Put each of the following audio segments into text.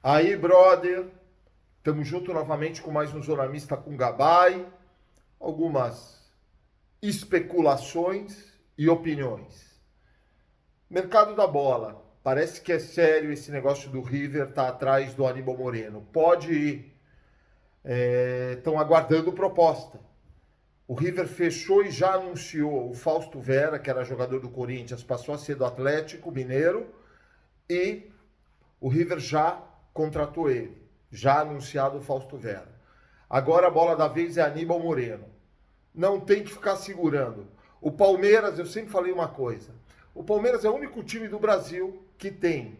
Aí, brother, estamos junto novamente com mais um Zona Mista com Gabay. Algumas especulações e opiniões. Mercado da bola. Parece que é sério esse negócio do River tá atrás do Aníbal Moreno. Pode ir. Estão aguardando proposta. O River fechou e já anunciou o Fausto Vera, que era jogador do Corinthians, passou a ser do Atlético Mineiro e o River já contratou ele. Já anunciado o Fausto Vera. Agora a bola da vez é Aníbal Moreno. Não tem que ficar segurando. O Palmeiras, eu sempre falei uma coisa. O Palmeiras é o único time do Brasil que tem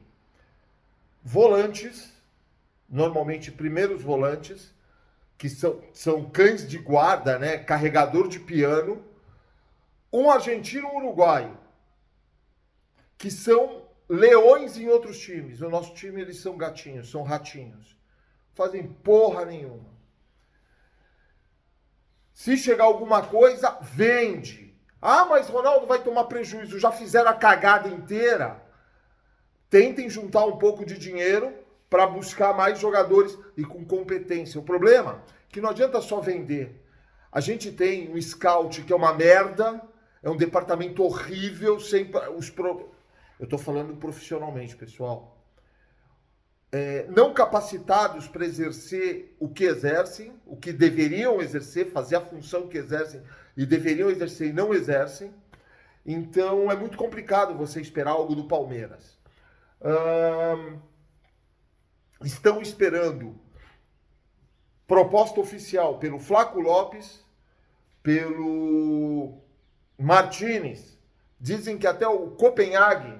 volantes, normalmente primeiros volantes, que são cães de guarda, né? Carregador de piano. Um argentino e um uruguaio, que são leões em outros times. No nosso time eles são gatinhos, são ratinhos. Fazem porra nenhuma. Se chegar alguma coisa, vende. Ah, mas Ronaldo vai tomar prejuízo. Já fizeram a cagada inteira. Tentem juntar um pouco de dinheiro para buscar mais jogadores e com competência. O problema é que não adianta só vender. A gente tem um scout que é uma merda, é um departamento horrível, sem eu estou falando profissionalmente, pessoal. Não capacitados para exercer o que exercem, o que deveriam exercer, fazer a função que exercem e deveriam exercer e não exercem. Então é muito complicado você esperar algo do Palmeiras. Estão esperando proposta oficial pelo Flaco Lopes, pelo Martinez. Dizem que até o Copenhague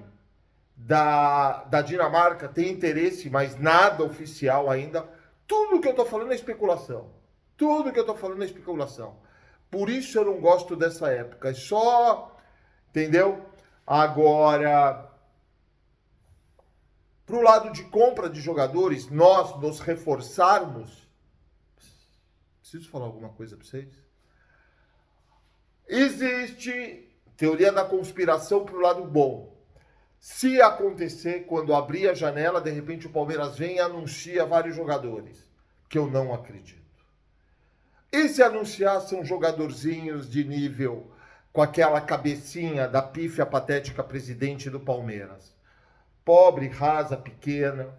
da Dinamarca tem interesse, mas nada oficial ainda. Tudo que eu estou falando é especulação. Tudo que eu estou falando é especulação. Por isso eu não gosto dessa época. É só, entendeu? Agora, para o lado de compra de jogadores, nós nos reforçarmos. Preciso falar alguma coisa para vocês? Existe teoria da conspiração para o lado bom. Se acontecer, quando abrir a janela, de repente o Palmeiras vem e anuncia vários jogadores, que eu não acredito. E se anunciar, são jogadorzinhos de nível, com aquela cabecinha da pífia patética presidente do Palmeiras. Pobre, rasa, pequena.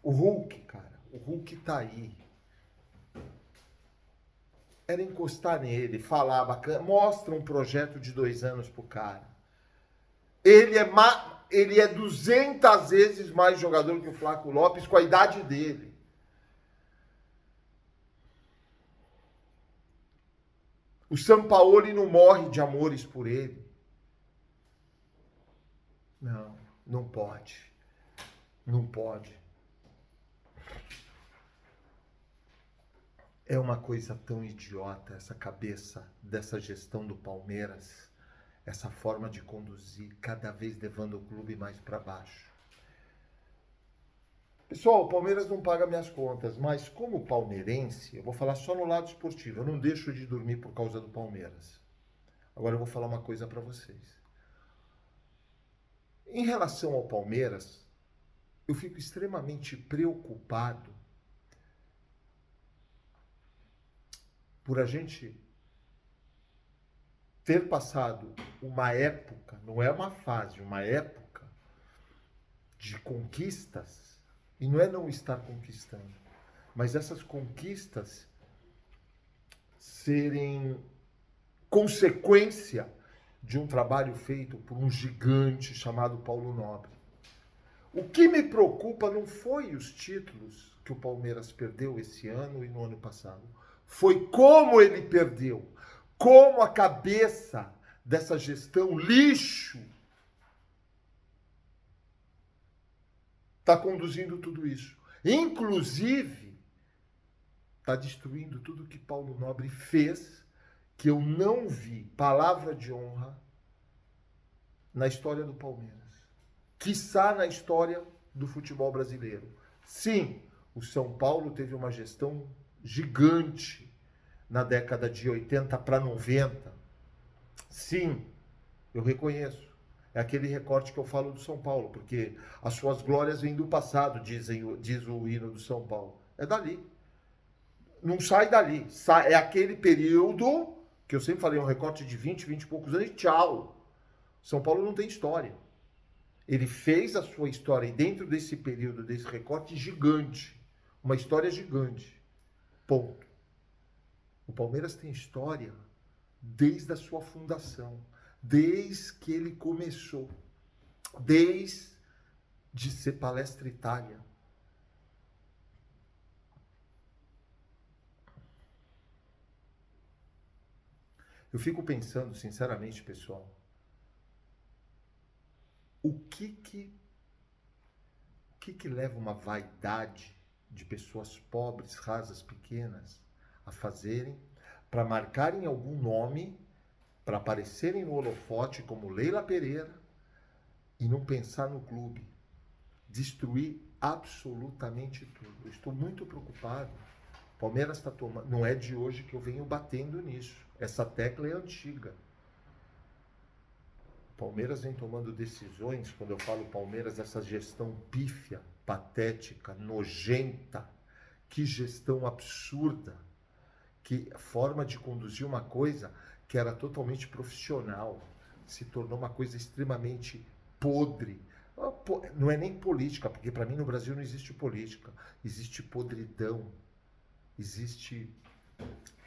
O Hulk, cara, o Hulk tá aí. Era encostar nele, falar bacana, mostra um projeto de 2 anos pro cara. Ele é 200 vezes mais jogador que o Flaco Lopes com a idade dele. O Sampaoli não morre de amores por ele. Não, não pode. Não pode. É uma coisa tão idiota essa cabeça dessa gestão do Palmeiras, essa forma de conduzir, cada vez levando o clube mais para baixo. Pessoal, o Palmeiras não paga minhas contas, mas como palmeirense, eu vou falar só no lado esportivo. Eu não deixo de dormir por causa do Palmeiras. Agora eu vou falar uma coisa para vocês. Em relação ao Palmeiras, eu fico extremamente preocupado por a gente ter passado uma época, não é uma fase, uma época de conquistas, e não é não estar conquistando, mas essas conquistas serem consequência de um trabalho feito por um gigante chamado Paulo Nobre. O que me preocupa não foi os títulos que o Palmeiras perdeu esse ano e no ano passado. Foi como ele perdeu. Como a cabeça dessa gestão lixo está conduzindo tudo isso. Inclusive, está destruindo tudo que Paulo Nobre fez, que eu não vi, palavra de honra, na história do Palmeiras. Quiçá na história do futebol brasileiro. Sim, o São Paulo teve uma gestão gigante na década de 80 para 90. Sim, eu reconheço. É aquele recorte que eu falo do São Paulo, porque as suas glórias vêm do passado, diz o hino do São Paulo. É dali. Não sai dali. É aquele período, que eu sempre falei, um recorte de 20 e poucos anos, e tchau. São Paulo não tem história. Ele fez a sua história, e dentro desse período, desse recorte gigante, uma história gigante. Ponto. O Palmeiras tem história desde a sua fundação, desde que ele começou, desde de ser Palestra Itália. Eu fico pensando, sinceramente, pessoal, o que leva uma vaidade de pessoas pobres, rasas, pequenas, a fazerem para marcarem algum nome, para aparecerem no holofote como Leila Pereira e não pensar no clube, destruir absolutamente tudo. Eu estou muito preocupado. O Palmeiras está tomando... Não é de hoje que eu venho batendo nisso. Essa tecla é antiga. O Palmeiras vem tomando decisões, quando eu falo Palmeiras, essa gestão pífia, patética, nojenta, que gestão absurda, que forma de conduzir uma coisa que era totalmente profissional, se tornou uma coisa extremamente podre. Não é nem política, porque para mim no Brasil não existe política, existe podridão, existe...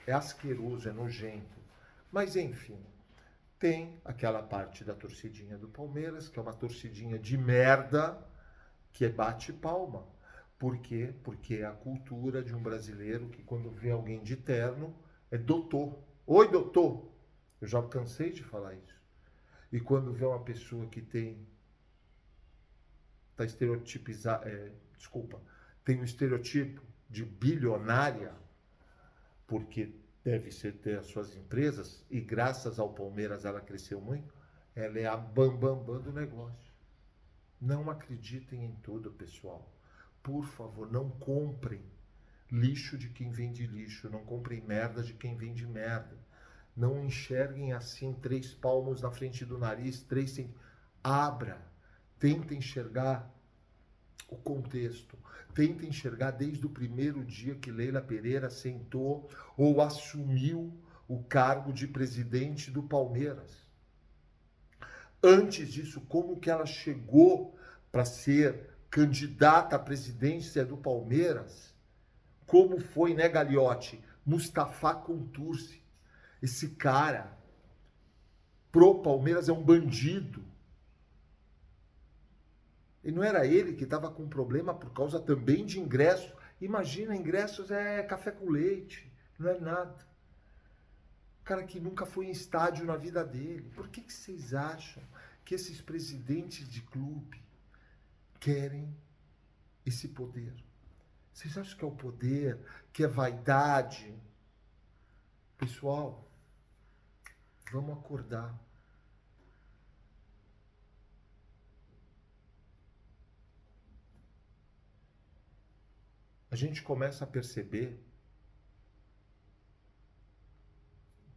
é asqueroso, é nojento. Mas enfim, tem aquela parte da torcidinha do Palmeiras, que é uma torcidinha de merda, que bate palma. Por quê? Porque é a cultura de um brasileiro que quando vê alguém de terno, é doutor. Oi, doutor! Eu já cansei de falar isso. E quando vê uma pessoa que tem... está estereotipizada... tem um estereotipo de bilionária, porque deve ter as suas empresas, e graças ao Palmeiras ela cresceu muito, ela é a bambambam do negócio. Não acreditem em tudo, pessoal. Por favor, não comprem lixo de quem vende lixo, não comprem merda de quem vende merda. Não enxerguem assim 3 palmos na frente do nariz, 3 sem... Abra, tenta enxergar o contexto, tenta enxergar desde o primeiro dia que Leila Pereira sentou ou assumiu o cargo de presidente do Palmeiras. Antes disso, como que ela chegou para ser candidata à presidência do Palmeiras? Como foi, né, Gagliotti? Mustafa Contursi. Esse cara, pro Palmeiras, é um bandido. E não era ele que estava com problema por causa também de ingressos. Imagina, ingressos é café com leite, não é nada. Cara que nunca foi em estádio na vida dele. Por que vocês acham que esses presidentes de clube querem esse poder? Vocês acham que é o poder, que é vaidade? Pessoal, vamos acordar. A gente começa a perceber,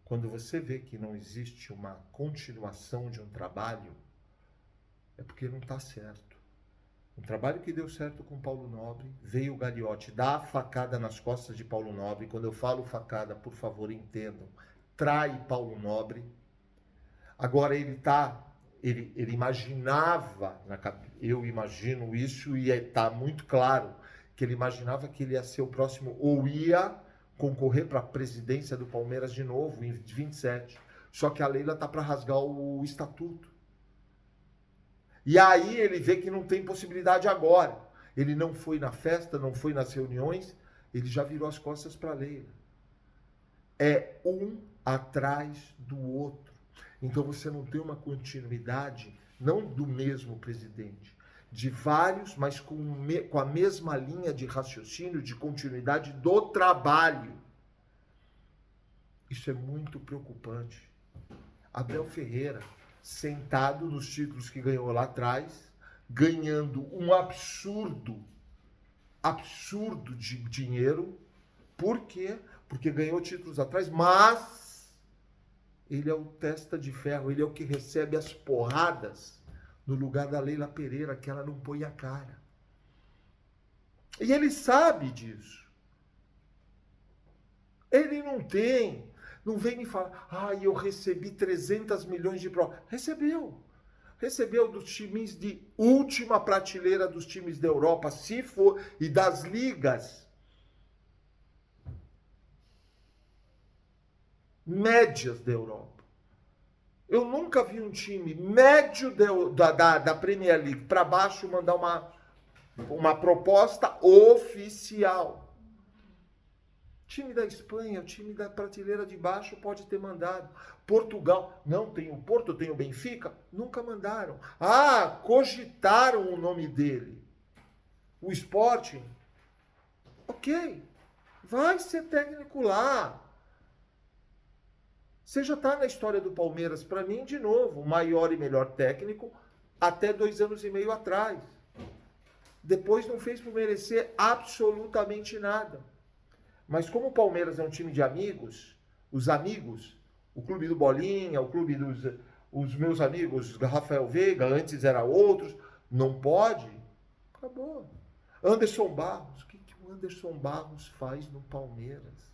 quando você vê que não existe uma continuação de um trabalho, é porque não está certo. Um trabalho que deu certo com Paulo Nobre, veio o Gagliotti dar a facada nas costas de Paulo Nobre. Quando eu falo facada, por favor, entendam. Trai Paulo Nobre. Agora ele imaginava, eu imagino isso e está muito claro, que ele imaginava que ele ia ser o próximo, ou ia concorrer para a presidência do Palmeiras de novo, em 27. Só que a Leila está para rasgar o estatuto. E aí ele vê que não tem possibilidade agora. Ele não foi na festa, não foi nas reuniões, ele já virou as costas para a Leila. É um atrás do outro. Então você não tem uma continuidade, não do mesmo presidente, de vários, mas com a mesma linha de raciocínio, de continuidade do trabalho. Isso é muito preocupante. Abel Ferreira, sentado nos títulos que ganhou lá atrás, ganhando um absurdo de dinheiro. Por quê? Porque ganhou títulos atrás, mas ele é o testa de ferro, ele é o que recebe as porradas no lugar da Leila Pereira, que ela não põe a cara. E ele sabe disso. Ele não tem. Não vem me falar, eu recebi 300 milhões de provas. Recebeu. Recebeu dos times de última prateleira dos times da Europa, se for, e das ligas médias da Europa. Eu nunca vi um time médio da Premier League para baixo mandar uma proposta oficial. Time da Espanha, o time da prateleira de baixo pode ter mandado. Portugal, não tem o Porto, tem o Benfica, nunca mandaram. Cogitaram o nome dele. O Sporting, ok, vai ser técnico lá. Você já está na história do Palmeiras, para mim, de novo, o maior e melhor técnico até 2 anos e meio atrás. Depois não fez por merecer absolutamente nada. Mas como o Palmeiras é um time de amigos, os amigos, o clube do Bolinha, o clube os meus amigos, Rafael Veiga, antes era outros, não pode, acabou. Anderson Barros, o que o Anderson Barros faz no Palmeiras?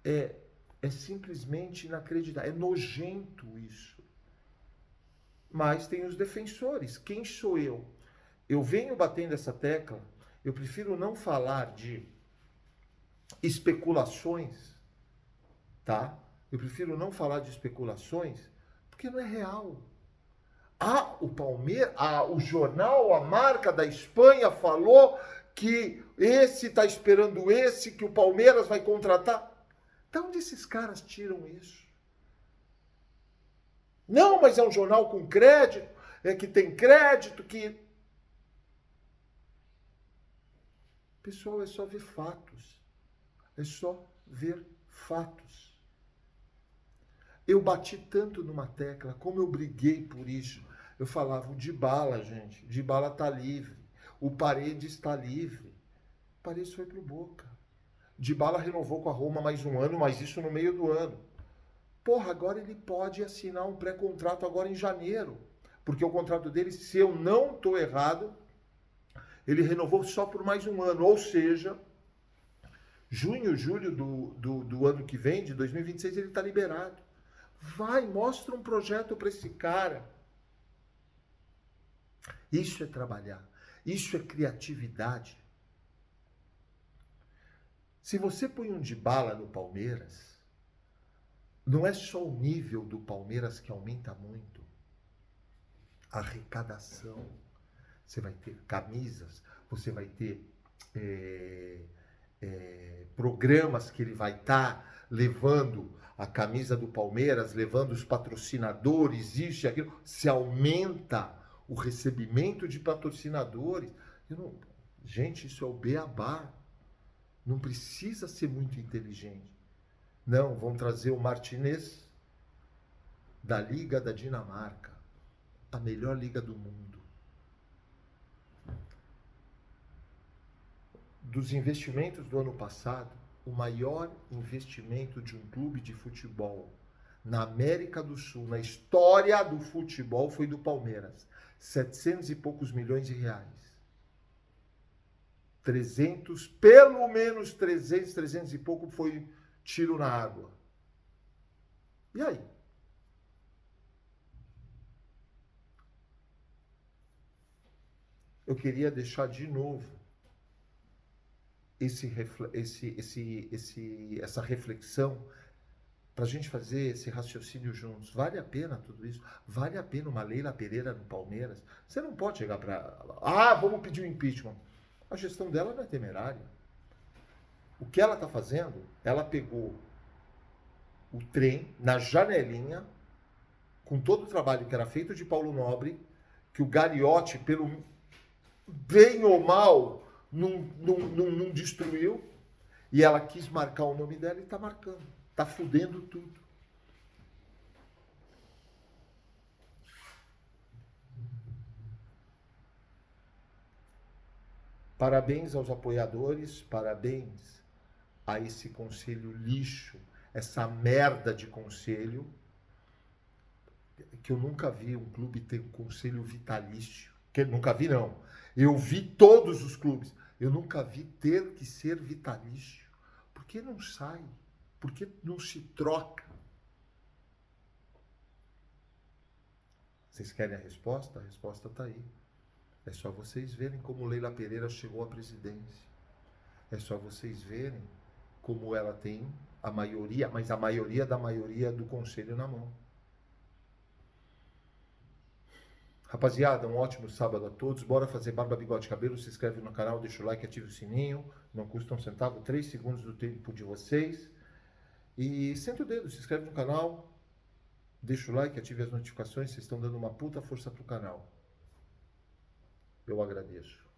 É simplesmente inacreditável, é nojento isso. Mas tem os defensores, quem sou eu? Eu venho batendo essa tecla, eu prefiro não falar de especulações, tá? Eu prefiro não falar de especulações, porque não é real. O Palmeiras, o jornal, a marca da Espanha falou que esse está esperando esse, que o Palmeiras vai contratar. De onde esses caras tiram isso? Não, mas é um jornal com crédito, que tem crédito, que... Pessoal, é só ver fatos. É só ver fatos. Eu bati tanto numa tecla, como eu briguei por isso. Eu falava, o Dybala, gente, Dybala tá livre. O Paredes está livre. O Paredes foi pro Boca. Dybala renovou com a Roma mais 1 ano, mas isso no meio do ano. Porra, agora ele pode assinar um pré-contrato agora em janeiro. Porque o contrato dele, se eu não estou errado, ele renovou só por mais 1 ano. Ou seja, junho, julho do ano que vem, de 2026, ele está liberado. Vai, mostra um projeto para esse cara. Isso é trabalhar. Isso é criatividade. Se você põe um Dybala no Palmeiras, não é só o nível do Palmeiras que aumenta muito. A arrecadação. Você vai ter camisas, você vai ter programas que ele vai estar levando a camisa do Palmeiras, levando os patrocinadores, isso e aquilo. Se aumenta o recebimento de patrocinadores. Gente, isso é o beabá. Não precisa ser muito inteligente. Não, vão trazer o Martinez da Liga da Dinamarca, a melhor liga do mundo. Dos investimentos do ano passado, o maior investimento de um clube de futebol na América do Sul, na história do futebol, foi do Palmeiras. 700 e poucos milhões de reais. 300, pelo menos 300 e pouco foi tiro na água. E aí? Eu queria deixar de novo essa reflexão para a gente fazer esse raciocínio juntos. Vale a pena tudo isso? Vale a pena uma Leila Pereira no Palmeiras? Você não pode chegar para... vamos pedir o impeachment. A gestão dela não é temerária. O que ela está fazendo? Ela pegou o trem na janelinha, com todo o trabalho que era feito de Paulo Nobre, que o Gagliotti, pelo bem ou mal, não destruiu, e ela quis marcar o nome dela e está marcando. Está fudendo tudo. Parabéns aos apoiadores, parabéns a esse conselho lixo, essa merda de conselho. que eu nunca vi um clube ter um conselho vitalício. Que nunca vi, não. Eu vi todos os clubes. Eu nunca vi ter que ser vitalício. Por que não sai? Por que não se troca? Vocês querem a resposta? A resposta está aí. É só vocês verem como Leila Pereira chegou à presidência. É só vocês verem como ela tem a maioria, mas a maioria da maioria do conselho na mão. Rapaziada, um ótimo sábado a todos. Bora fazer barba, bigode, cabelo. Se inscreve no canal, deixa o like, ativa o sininho. Não custa um centavo, 3 segundos do tempo de vocês. E senta o dedo, se inscreve no canal. Deixa o like, ative as notificações. Vocês estão dando uma puta força pro canal. Eu agradeço.